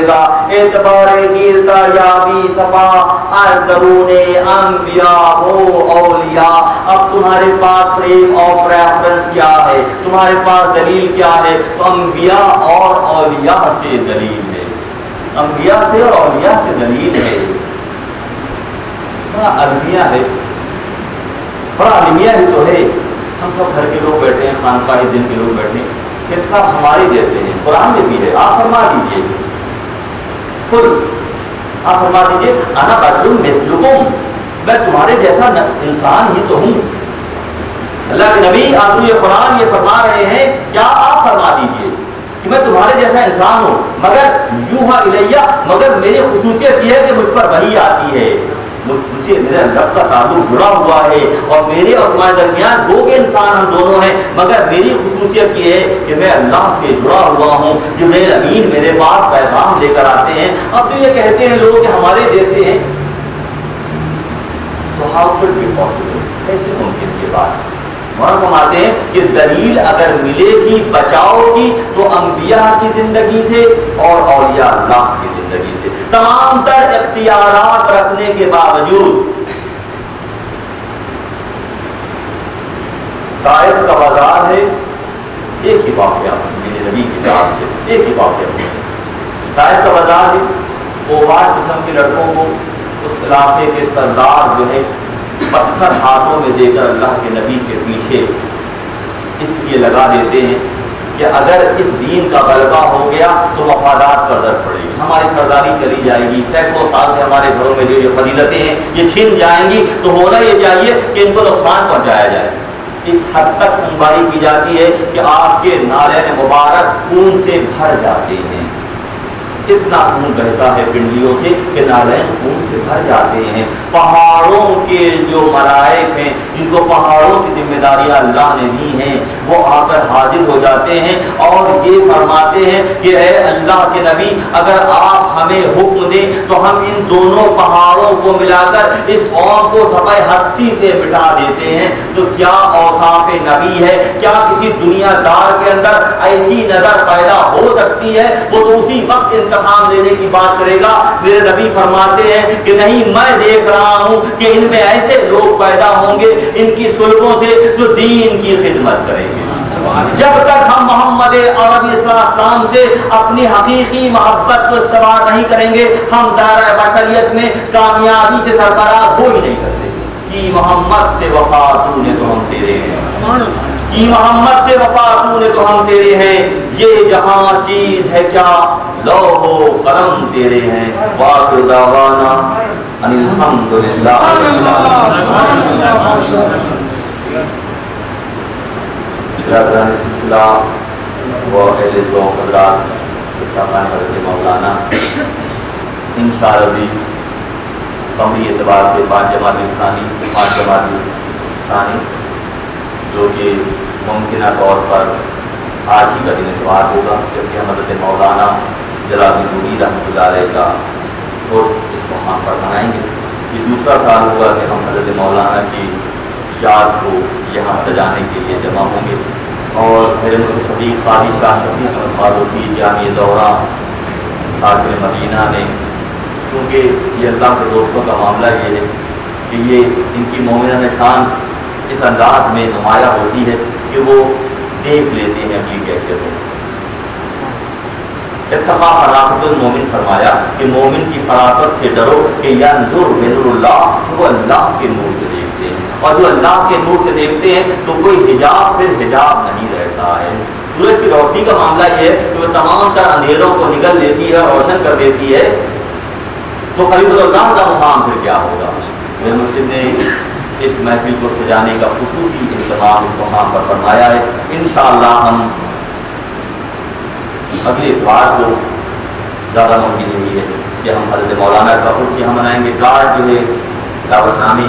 اعتبار گیرتا یا بھی صفا از درون انبیاء و اولیاء. اب تمہارے پاس فریم آف ریفرنس کیا ہے، تمہارے پاس دلیل کیا ہے؟ تو انبیاء اور اولیاء سے دلیل ہے، انبیاء سے اور اولیاء سے دلیل ہے. بڑا المیہ ہے، بڑا المیہ ہی تو ہے. ہم سب گھر کے لوگ بیٹھے ہیں، خانقاہ دین کے لوگ بیٹھے ہیں کہ سب ہمارے جیسے ہیں. قرآن میں بھی ہے، آپ فرما دیجئے خود، آپ فرما دیجئے انا بشر مثلکم، میں تمہارے جیسا انسان ہی تو ہوں. اللہ کے نبی آخر یہ قرآن یہ فرما رہے ہیں، کیا آپ فرما دیجئے کہ میں تمہارے جیسا انسان ہوں، مگر یوحا الیہ، مگر میری خصوصیت یہ ہے کہ مجھ پر وحی آتی ہے، مجھ سے میرے رب کا تعلق جڑا ہوا ہے، اور میرے اور تمہارے درمیان دو کے انسان ہم دونوں ہیں، مگر میری خصوصیت یہ ہے کہ میں اللہ سے جڑا ہوا ہوں. جبریل امین میرے پاس پیغام لے کر آتے ہیں. اب تو یہ کہتے ہیں لوگ کہ ہمارے جیسے ہیں، تو ہاؤ کوڈ بی پاسبل، کیسے ممکن یہ بات؟ مولانا فرماتے ہیں کہ دلیل اگر ملے گی بچاؤ کی تو انبیاء کی زندگی سے اور اولیاء اللہ کی زندگی سے. تمام تر اختیارات رکھنے کے باوجود طائف کا بازار ہے، ایک ہی واقعہ میرے نبی کی ذات سے، ایک ہی واقعہ. طائف کا بازار ہے، وہ بعض قسم کے لڑکوں کو اس علاقے کے سردار جو ہے پتھر ہاتھوں میں دے کر اللہ کے نبی کے پیچھے اس لیے لگا دیتے ہیں کہ اگر اس دین کا غلبہ ہو گیا تو مفادات پر در پڑے گی، ہماری سرداری چلی جائے گی، سینکڑوں سال سے ہمارے گھروں میں جو فضیلتیں ہیں یہ چھن جائیں گی، تو ہونا یہ چاہیے کہ ان کو نقصان پہنچایا جائے. اس حد تک سنبھالی کی جاتی ہے کہ آپ کے نالین مبارک خون سے بھر جاتے ہیں. اتنا خون بہتا ہے پنڈلیوں سے کہ نالین خون سے بھر جاتے ہیں. پہاڑوں کے جو ملائک ہیں جن کو پہاڑوں کی ذمہ داریاں اللہ نے دی ہیں وہ آ کر حاضر ہو جاتے ہیں اور یہ فرماتے ہیں کہ اے اللہ کے نبی اگر آپ ہمیں حکم دیں تو ہم ان دونوں پہاڑوں کو ملا کر اس قوم کو صفحہ ہستی سے مٹا دیتے ہیں. تو کیا اوصاف نبی ہے؟ کیا کسی دنیا دار کے اندر ایسی نظر پیدا ہو سکتی ہے؟ وہ تو اسی وقت انتقام لینے کی بات کرے گا. میرے نبی فرماتے ہیں کہ نہیں، میں دیکھ رہا ہوں کہ ان میں ایسے لوگ پیدا ہوں گے ان کی سلبوں سے جو دین کی خدمت کریں گے. جب تک ہم محمد عربی صلی اللہ علیہ وسلم سے اپنی حقیقی محبت کو استوار نہیں کریں گے ہم دائرہ بشریت میں کامیابی سے سرفراز ہو ہی نہیں سکتے. کہ محمد سے وفا تو نے تو ہم تیرے ہیں، کہ محمد سے وفا تو نے تو ہم تیرے ہیں، یہ جہاں چیز ہے کیا لوح و قلم تیرے ہیں. وآخر دعوانا ان الحمدللہ. برادران سلسلہ و اہل ذوق حضرات، شاہان حضرت مولانا انشاءاللہ عزیز قومی اعتبار سے 5 جماعت ثانی جو کہ ممکنہ طور پر آج ہی کا دن اتوار ہوگا، جبکہ ہم حضرت مولانا جلال الدین رومی رحمۃ اللہ علیہ کا اس مقام پر منائیں گے. یہ دوسرا سال ہوگا کہ ہم حضرت مولانا کی یاد کو یہاں سجانے کے لیے جمع ہوں گے. اور میرے مجھے شفیق قاضی شاہ شفیق احمد فاروقی جامعہ دورہ ساکر مدینہ نے، کیونکہ یہ اللہ کے دوستوں کا معاملہ یہ ہے کہ یہ ان کی مومنہ نشان اس انداز میں نمایاں ہوتی ہے کہ وہ دیکھ لیتے ہیں اپنی کیفیت کو. اتقاء فراست المومن فرمایا کہ مومن کی فراست سے ڈرو کہ ینظر بنور اللہ، وہ اللہ کے نور سے دیکھتے ہیں، اور جو اللہ کے نور سے دیکھتے ہیں تو کوئی حجاب پھر حجاب نہیں رہتا ہے. سورج کی روشنی کا معاملہ یہ ہے کہ وہ تمام تر اندھیروں کو نگل دیتی ہے، روشن کر دیتی ہے. تو خلیفۃ اللہ کا مقام پھر کیا ہوگا؟ میرے مرشد نے اس محفل کو سجانے کا خصوصی اہتمام اس مقام پر فرمایا ہے. انشاءاللہ ہم اگلے اتوار کو زیادہ ممکن یہی ہے کہ ہم حضرت مولانا کا عرس یہاں منائیں گے. کار جو ہے دعوت نامے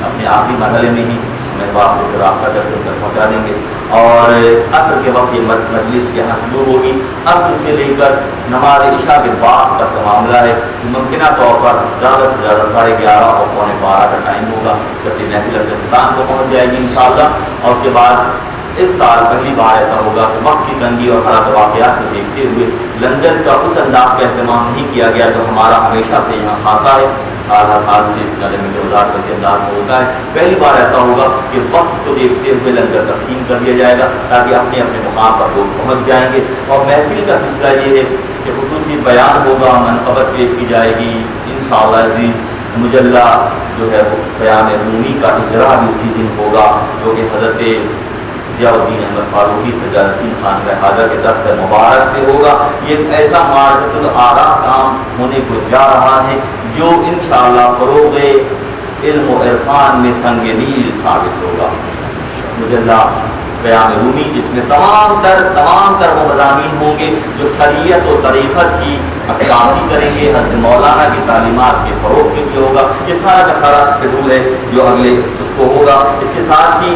اپنے آخری مرحلے میں ہی ہمیں باپ کو رابطہ کر کے پہنچا دیں گے، اور عصر کے وقت یہ مجلس یہاں شروع ہوگی. عصر سے لے کر نماز عشاء کے بعد تک کا معاملہ ہے. ممکنہ طور پر زیادہ سے زیادہ 11:30 اور 11:45 کا ٹائم ہوگا جب کہ محفل اختتام کو پہنچ جائے گی انشاءاللہ. اور اس کے بعد इस साल पहली बार ऐसा होगा कि वक्त की तंगी और हालात वाक़यात को देखते हुए लंदन का उस अंदाज का अहतमाम नहीं किया गया जो हमारा हमेशा से यहाँ खासा है, साल से नदम के वज़ार के अंदाज में होता है। पहली बार ऐसा होगा कि वक्त को देखते हुए लंगर तकसीम कर दिया जाएगा ताकि अपने अपने मुकाम पर लोग पहुँच जाएंगे। और महफिल का सिलसिला ये है कि खुसूसी बयान होगा, मनक़बत पेश की जाएगी इंशाअल्लाह। मुजल्ला जो है वो बयान रूमी का इजरा भी उसी दिन होगा जो कि हज़रत ज़ियाउद्दीन अहमद फारूकी सजादुद्दीन खान का हाज़र के दस्त मुबारक से होगा। ये एक ऐसा मारकतुल आरा काम होने को जा रहा है जो इंशाअल्लाह फ़रोग़ इल्म व इरफान में संग मील साबित होगा। मुजल्ला बयान रूमी जिसमें तमाम तर वो मज़ामीन होंगे जो शरीयत और तरीक़त की अक्कामी करेंगे, हज़रत मौलाना की तालीमात के फ़रोग़ के लिए होगा। ये सारा का सारा शेड्यूल है जो अगले उसको होगा। इसके साथ ही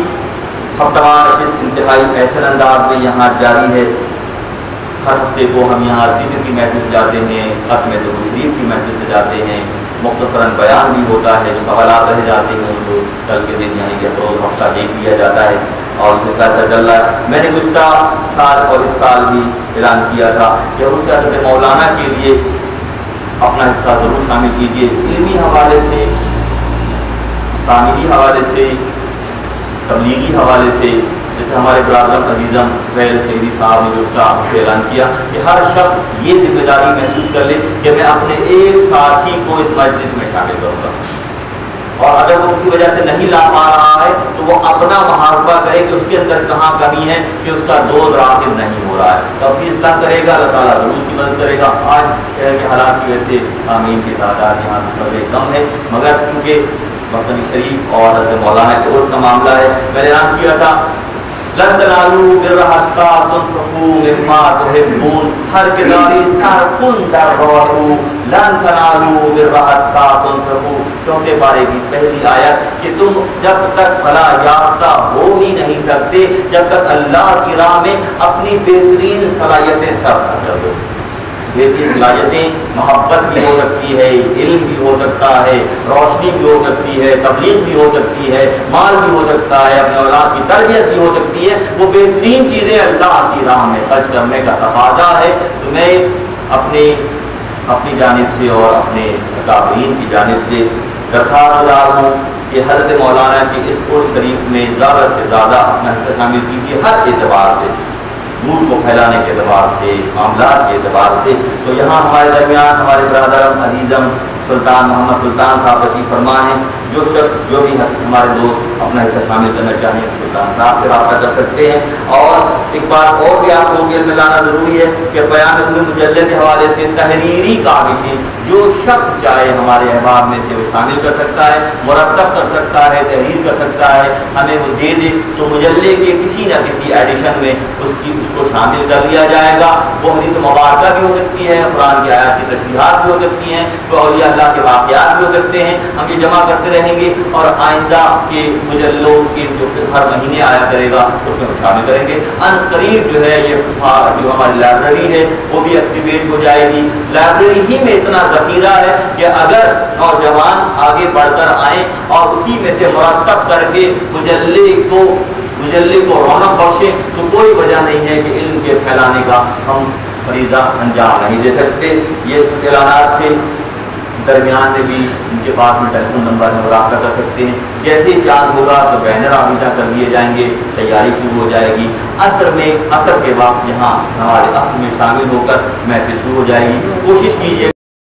हफ्तावार नशिस्त इंतहाई ऐसे अंदाज में यहाँ जारी है। हर हफ्ते को हम यहाँ ज़िक्र की महफिल से जाते हैं, ख़त्म दुरूद शरीफ की महफिल से जाते हैं, मुख्तसरन बयान भी होता है, जो सवालात रह जाते हैं उनको कल के दिन यानी कि रोज़ हफ्ता देख लिया जाता है और उसमें कैसा चल रहा है। मैंने गुज़िश्ता साल और इस साल भी ऐलान किया था कि उस हज़रत मौलाना के लिए अपना हिस्सा ज़रूर शामिल कीजिए, इल्मी हवाले से, तामीरी हवाले से, तबलीगी हवाले से। जैसे हमारे ब्राज़म अजीज़म फैल सईदी साहब ने जो उसका ऐलान किया कि हर शख्स ये जिम्मेदारी महसूस कर ले कि मैं अपने एक साथी को इस मजलिस में शामिल करूँगा, और अगर वो किसी वजह से नहीं ला पा रहा है तो वो अपना मुहासबा करे कि उसके अंदर कहाँ कमी है कि उसका दोस्त राग़िब नहीं हो रहा है, तो अपनी इस्लाह करेगा, अल्लाह ताला ज़रूर उसकी मदद करेगा। आज शहर के हालात की वजह से आमीन की तादाद यहाँ थोड़े कम है, मगर चूँकि मसनद शरीफ और हज़रत मौलाना के उर्स का मामला है, मैंने ऐलान किया था लन तनालू बिर्रा हत्ता तुनफिकू मिम्मा तुहिब्बून, हर किदारी सरकुन दरवाहू लन तनालू बिर्रा हत्ता तुनफिकू। चौथे पारे की पहली आयत कि तुम जब तक फलाह याफ्ता हो ही नहीं सकते जब तक अल्लाह की राह में अपनी बेहतरीन सलाहियतें सर्व कर दो। बेहतरीन सलाहियतें मोहब्बत भी हो सकती है, इल्म भी हो सकता है, रोशनी भी हो सकती है, तबलीग भी हो सकती है, माल भी हो सकता है, अपने औलाद की तरबियत भी हो सकती है। वो बेहतरीन चीज़ें अल्लाह की राह में खर्च करने का तकाज़ा है। तो मैं अपनी जानिब से और अपने अकाबरीन की जानिब से दरख्वास्त डाल हूँ कि हज़रत मौलाना के इस उर्स शरीफ में ज़्यादा से ज़्यादा अपना हिस्सा शामिल कीजिए, हर एतबार से, नूर को फैलाने के एतबार से, मामलात के एतबार से। तो यहाँ हमारे दरमियान हमारे ब्रदर अजीज़म सुल्तान मोहम्मद सुल्तान साहब तशरीफ़ फरमा हैं। जो शख्स जो भी हमारे दोस्त अपना हिस्सा शामिल करना चाहें सुल्तान साहब से रब्ता कर सकते हैं। और एक बात और भी आप लोगों के में लाना ज़रूरी है कि बयान रूमी मुजल्ले के हवाले से तहरीरी काविशें जो शख्स चाहे हमारे अहबाब में से वो शामिल कर सकता है, मुरतब कर सकता है, तहरीर कर सकता है, हमें वो दे दे तो मुजल्ले के किसी न किसी एडिशन में उसको शामिल कर लिया जाएगा। वो हदीस मुबारका भी हो सकती है, कुरान की आयत की तशरीहात भी हो सकती हैं, तो औलिया अल्लाह के वाक़यात भी हो सकते हैं। हम ये जमा करते रहेंगे और आइंदा के मुजल्लों के जो हर महीने आया करेगा उसमें हम शामिल करेंगे। अनकरीब जो है ये जो हमारी लाइब्रेरी है वो भी एक्टिवेट हो जाएगी। लाइब्रेरी ही में इतना ज़ख़ीरा है कि अगर नौजवान आगे बढ़कर आएँ और उसी में से मुरतब करके मुजल्ले को रौनक बख्शे तो कोई वजह नहीं है कि इल्म के फैलाने का हम फरीज़ा अंजाम नहीं दे सकते। ये ऐलानात थे। दरमियान में भी उनके पास में टेलीफोन नंबर है, रब्ता कर सकते हैं। जैसे ही चांद होगा तो बैनर आविदा कर दिए जाएंगे, तैयारी शुरू हो जाएगी। असर के वक्त यहाँ हमारे असर में शामिल होकर महफिल शुरू हो जाएगी। कोशिश कीजिएगा